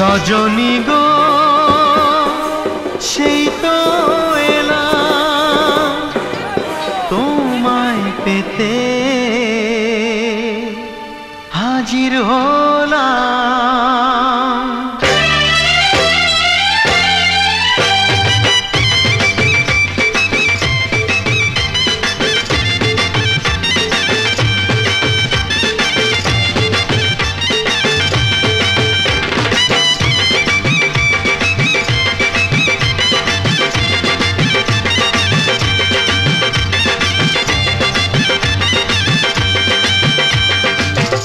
সজনী গো সেই তো এলাম তোমায় পেতে হাজির হলাম।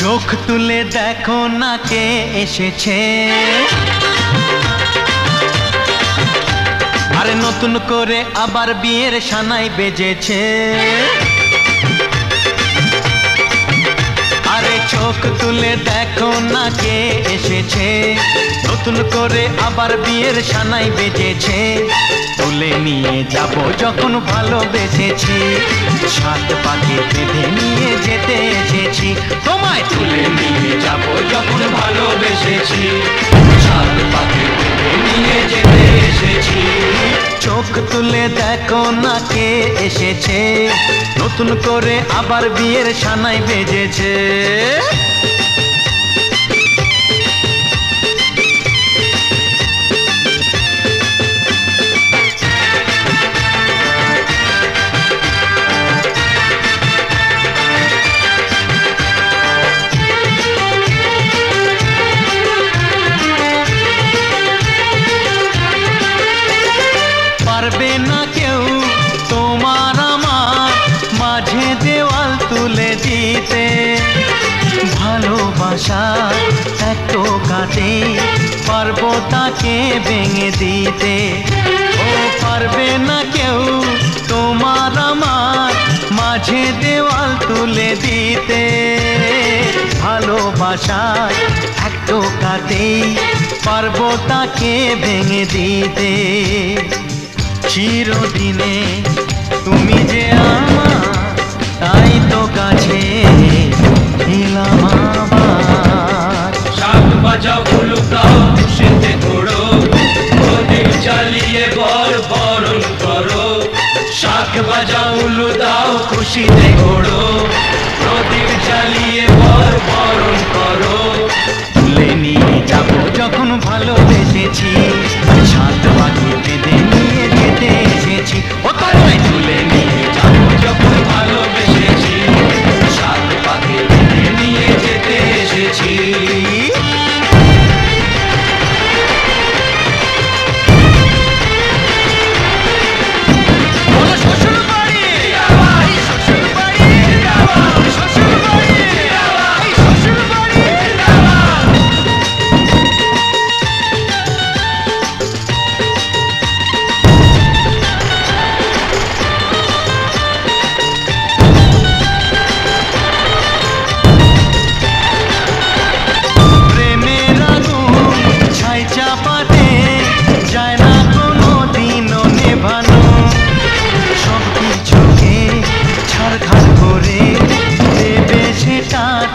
চোখ তুলে দেখো না কে এসেছে, আরে নতুন করে আবার বিয়ের সানাই বেজেছে। আরে চোখ তুলে দেখো না কে এসেছে, নতুন করে আবার বিয়ের সানাই বেজেছে। তুলে নিয়ে যাব যখন ভালোবেসেছি, সাত পাকে বেঁধে নিয়ে যেতে এসেছি। তোমায় তুলে নিয়ে যাব যখন ভালোবেসেছি, সাত পাকে বেঁধে নিয়ে যেতে এসেছি। চোখ তুলে দেখো না কে এসেছে, নতুন করে আবার বিয়ের সানাই বেজেছে। পারবে না কেউ তোমার আমার মাঝে দেওয়াল তুলে দিতে, ভালোবাসা এত কাটে পারবো তাকে ভেঙে দিতে। ও পারবে না কেউ তোমার আমার মাঝে দেওয়াল তুলে দিতে, ভালোবাসা এত কাটে পারবো তাকে ভেঙে দিতে। চিরদিনে তুমি যে আমার, তাই তো কাছে এলাম আবার। শাক বাজাও উলুকাও খুশিতে ঘোড়ো, প্রদীপ জ্বালিয়ে বর বরণ করো। শাক বাজাও উলু দাও খুশিতে ঘোড়ো, প্রদীপ জ্বালিয়ে বর বরণ করো। তুলে নিয়ে যাব যখন ভালোবেসেছি, সাত পাখি বেঁধে নিয়ে যেতে এসেছি। ও তোমায় তুলে নিয়ে যাব যখন ভালোবেসেছি, সাত পাকে বেঁধে নিয়ে যেতে এসেছি।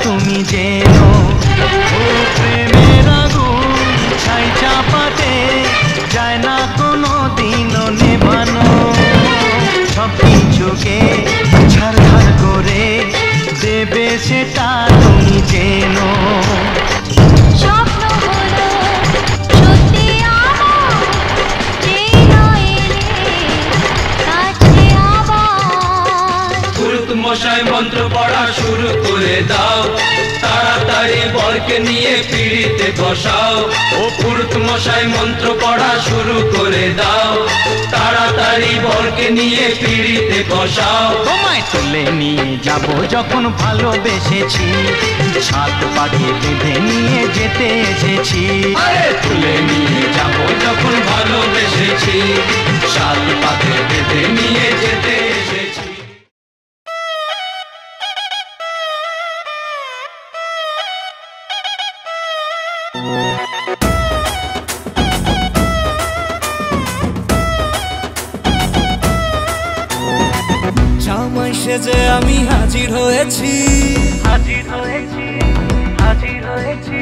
তুমি জেনো ও প্রেমের আগুন ছাই চাপাতে যায় না কোনো দিনও নেভানো, সব কিছুকে ছাড়খাড় করে দেবে সেটা তুমি জেনো। মশাই মন্ত্র পড়া শুরু করে দাও, তাড়াতাড়ি বরকে নিয়ে পিড়িতে বসাও। ও পুরুত মশাই মন্ত্র পড়া শুরু করে দাও, তাড়াতাড়ি বরকে নিয়ে পিড়িতে বসাও। তোমায় তুলে নিয়ে যাব যখন ভালোবেসেছি, সাত পাখি বেঁধে নিয়ে যেতে এসেছি। আরে তুলে নিয়ে যাব যখন ভালোবেসেছি, সাত পাখি বেঁধে নিয়ে যেতে এসেছি। জামাই সেজে আমি হাজির হয়েছি, হাজির হয়েছি, হাজির হয়েছি।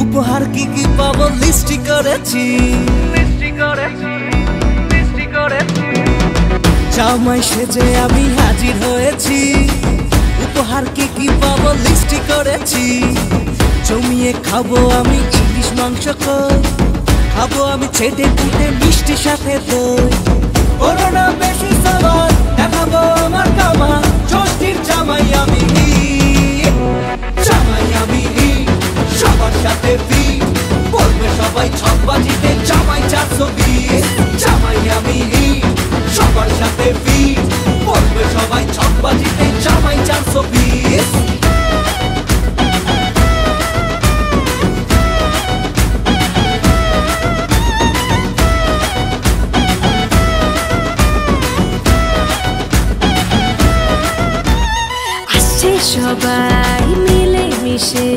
উপহার কি কি পাবো লিস্টি করেছি জামাই সেজে আমি হাজির হয়েছি উপহার কি কি পাবো লিস্টি করেছি জমিয়ে খাবো আমি ইলিশ মাংস খাবো আমি ছেটে কুটে মিষ্টি সাথে দই করোনা বেশি সালাদ দেখাবো আমার কামা ষষ্ঠীর জামাই আমি সবার সাথে বলবে সবাই ছকবাজিতে জামাই 420 জামাই আমি সবার সাথে বলবে সবাই ছকবাজিতে জামাই 420 সবাই মিলে মিশে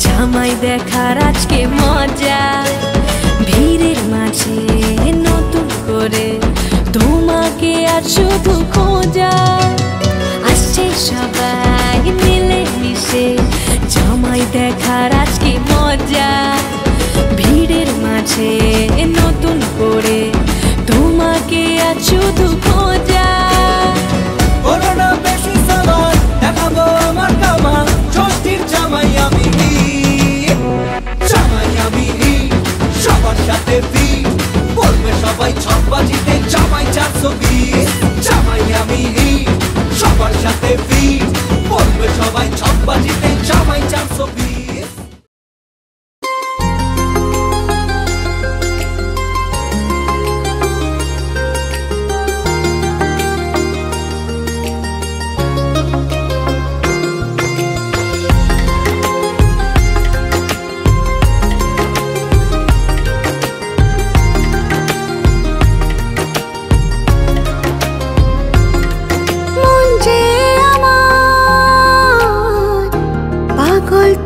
জামাই দেখার আজকে মজা ভিড়ের মাঝে নতুন করে তোমাকে আর শুধু খোঁজা আসছে সবাই মিলে মিশে জামাই দেখার আজকে মজা ভিড়ের মাঝে নতুন করে তোমাকে আর শুধু খোঁজা করোনা বেশি সালাদ দেখাবো আমার কামা ষষ্ঠীর জামাই আমি সবার সাথে বলবে সবাই ছকবাজিতে জামাই 420 জামাই আমি সবার সাথে বলবে সবাই ছকবাজিতে জামাই 420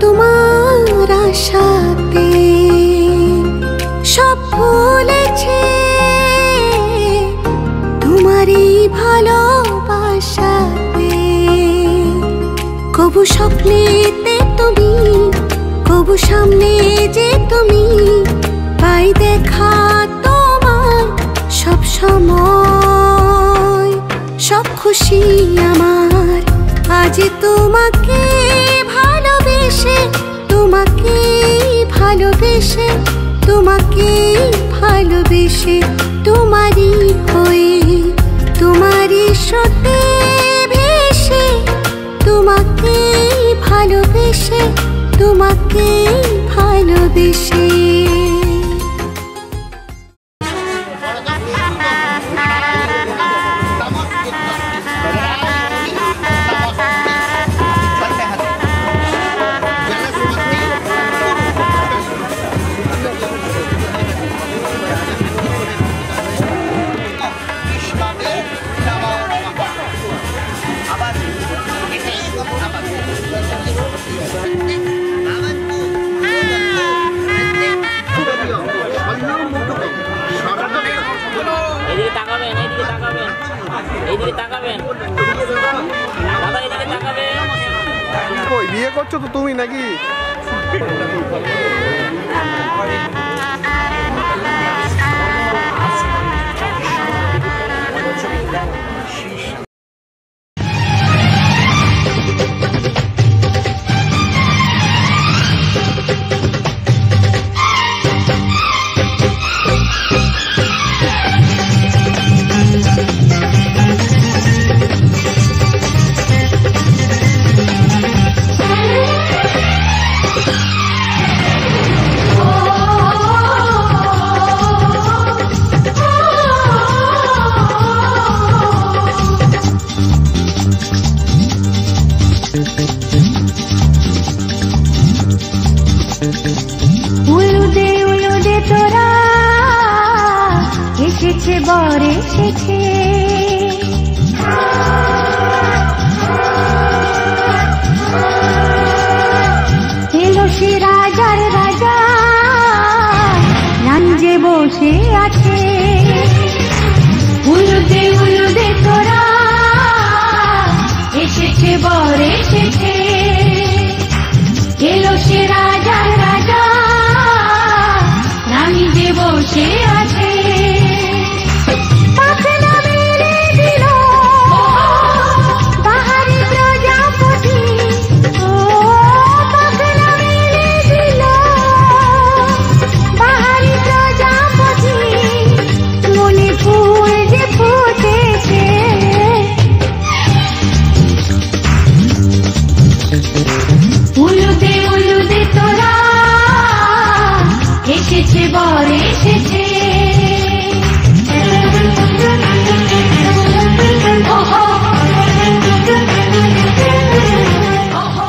তোমার আশাতে সব ভুলেছে তোমারই ভালোবাসাতে কবু স্বপ্নেতে তুমি কবু সামনে যে তুমি পাই দেখা তোমার সব সময় সব খুশি আমার আজ তোমাকে ভালোবেসে তোমাকে ভালোবেসে তোমাকে ভালোবেসে তোমারই হয়ে তোমারই সাথে ভেসে তোমাকে ভালোবেসে তোমাকে ভালোবেসে বিয়ে করছো তো তুমি নাকি? বর এসেছে এলো সে রাজার রাজা রাঞ্জে বসে আছে উলুদে তোরা এসেছে বর এসেছে এলো সে রাজার রাজা বর এসেছে ওহো ওহো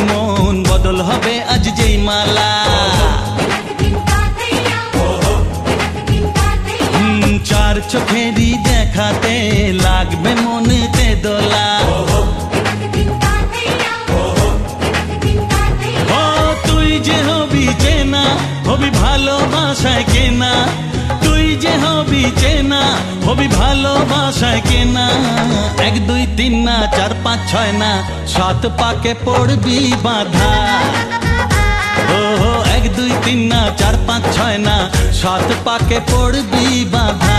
মন বদল হবে আজ যেই মালা চার চোখেরই দেখাতে লাগবে মনেতে দোলা ও তুই যে হবি চেনা হবি ভালোবাসায় কেনা তুই যে হবি চেনা হবি ভালোবাসায় কেনা 1 2 3 না 4 5 6 না 7 পাকে পড়বি বাধা ও 1 2 3 না 4 5 6 না 7 পাকে পড়বি বাধা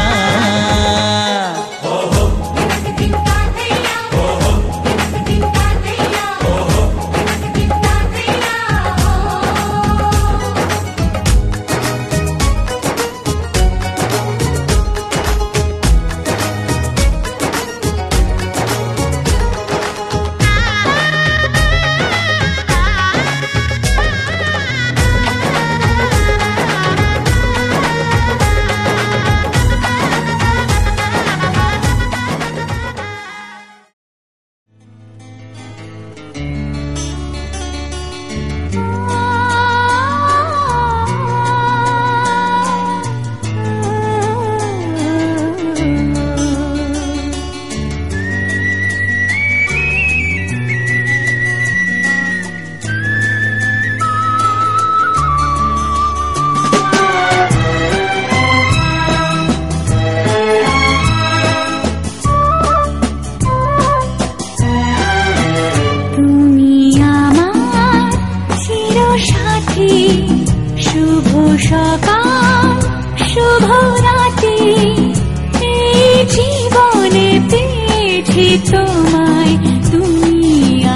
তোমায় তুমি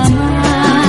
আমার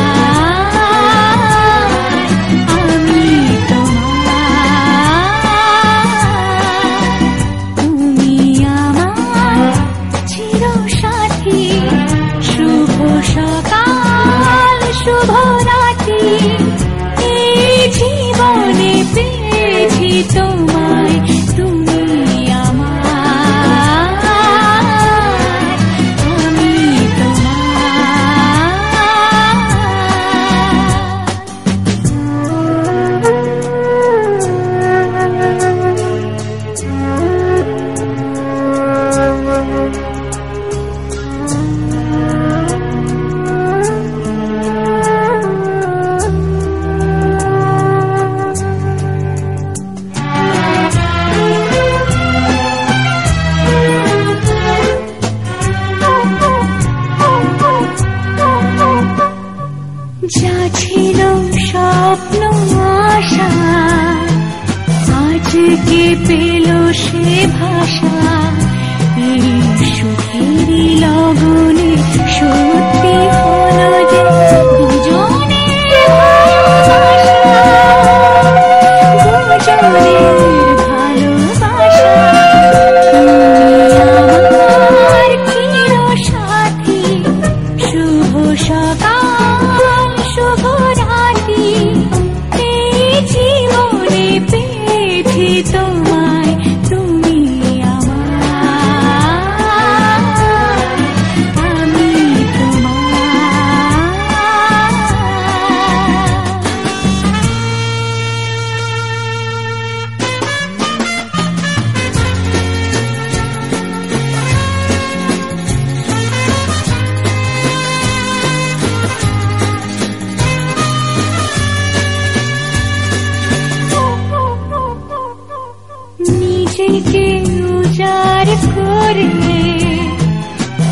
পৃথিবীকে উজাড় করে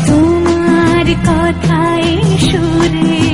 তোমার কথায় সুরে